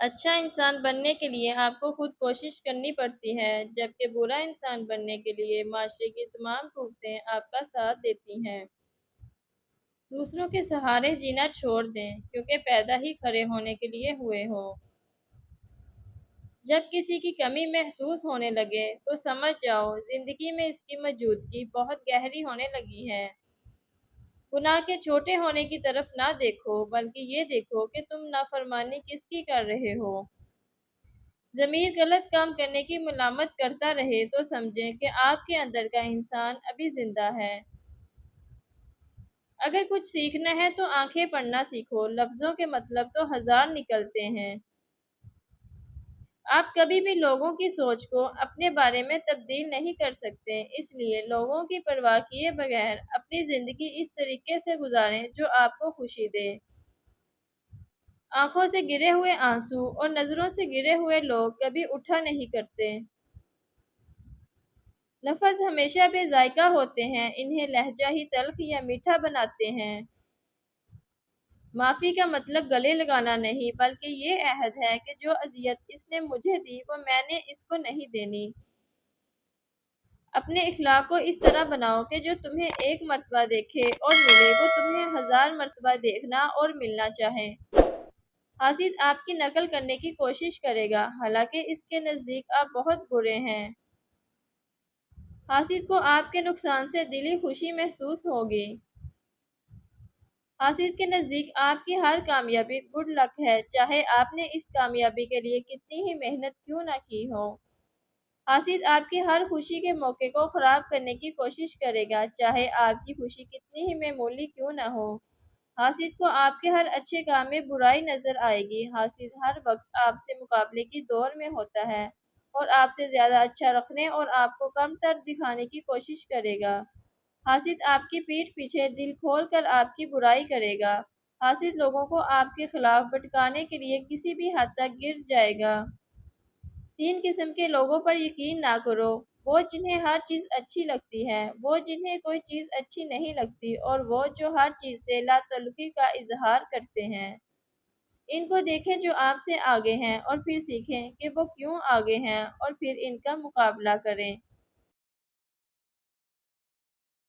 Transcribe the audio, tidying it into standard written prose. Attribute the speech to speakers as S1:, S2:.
S1: اچھا انسان بننے کے لیے آپ کو خود کوشش کرنی پڑتی ہے، جبکہ برا انسان بننے کے لیے معاشرے کی تمام قوتیں آپ کا ساتھ دیتی ہیں۔ دوسروں کے سہارے جینا چھوڑ دیں، کیونکہ پیدا ہی کھڑے ہونے کے لیے ہوئے ہو۔ جب کسی کی کمی محسوس ہونے لگے تو سمجھ جاؤ زندگی میں اس کی موجودگی بہت گہری ہونے لگی ہے۔ گناہ کے چھوٹے ہونے کی طرف نہ دیکھو، بلکہ یہ دیکھو کہ تم نافرمانی کس کی کر رہے ہو۔ ضمیر غلط کام کرنے کی ملامت کرتا رہے تو سمجھیں کہ آپ کے اندر کا انسان ابھی زندہ ہے۔ اگر کچھ سیکھنا ہے تو آنکھیں پڑھنا سیکھو، لفظوں کے مطلب تو ہزار نکلتے ہیں۔ آپ کبھی بھی لوگوں کی سوچ کو اپنے بارے میں تبدیل نہیں کر سکتے، اس لیے لوگوں کی پرواہ کیے بغیر اپنی زندگی اس طریقے سے گزاریں جو آپ کو خوشی دے۔ آنکھوں سے گرے ہوئے آنسو اور نظروں سے گرے ہوئے لوگ کبھی اٹھا نہیں کرتے۔ لفظ ہمیشہ بے ذائقہ ہوتے ہیں، انہیں لہجہ ہی تلخ یا میٹھا بناتے ہیں۔ معافی کا مطلب گلے لگانا نہیں، بلکہ یہ عہد ہے کہ جو اذیت اس نے مجھے دی وہ میں نے اس کو نہیں دینی۔ اپنے اخلاق کو اس طرح بناؤ کہ جو تمہیں ایک مرتبہ دیکھے اور ملے وہ تمہیں 1000 مرتبہ دیکھنا اور ملنا چاہے۔ حاسد آپ کی نقل کرنے کی کوشش کرے گا، حالانکہ اس کے نزدیک آپ بہت برے ہیں۔ حاسد کو آپ کے نقصان سے دلی خوشی محسوس ہوگی۔ حاسد کے نزدیک آپ کی ہر کامیابی گڈ لک ہے، چاہے آپ نے اس کامیابی کے لیے کتنی ہی محنت کیوں نہ کی ہو۔ حاسد آپ کی ہر خوشی کے موقع کو خراب کرنے کی کوشش کرے گا، چاہے آپ کی خوشی کتنی ہی معمولی کیوں نہ ہو۔ حاسد کو آپ کے ہر اچھے کام میں برائی نظر آئے گی۔ حاسد ہر وقت آپ سے مقابلے کی دور میں ہوتا ہے اور آپ سے زیادہ اچھا رکھنے اور آپ کو کم تر دکھانے کی کوشش کرے گا۔ حاسد آپ کی پیٹھ پیچھے دل کھول کر آپ کی برائی کرے گا۔ حاسد لوگوں کو آپ کے خلاف بھٹکانے کے لیے کسی بھی حد تک گر جائے گا۔ 3 قسم کے لوگوں پر یقین نہ کرو، وہ جنہیں ہر چیز اچھی لگتی ہے، وہ جنہیں کوئی چیز اچھی نہیں لگتی، اور وہ جو ہر چیز سے لا تعلقی کا اظہار کرتے ہیں۔ ان کو دیکھیں جو آپ سے آگے ہیں اور پھر سیکھیں کہ وہ کیوں آگے ہیں اور پھر ان کا مقابلہ کریں۔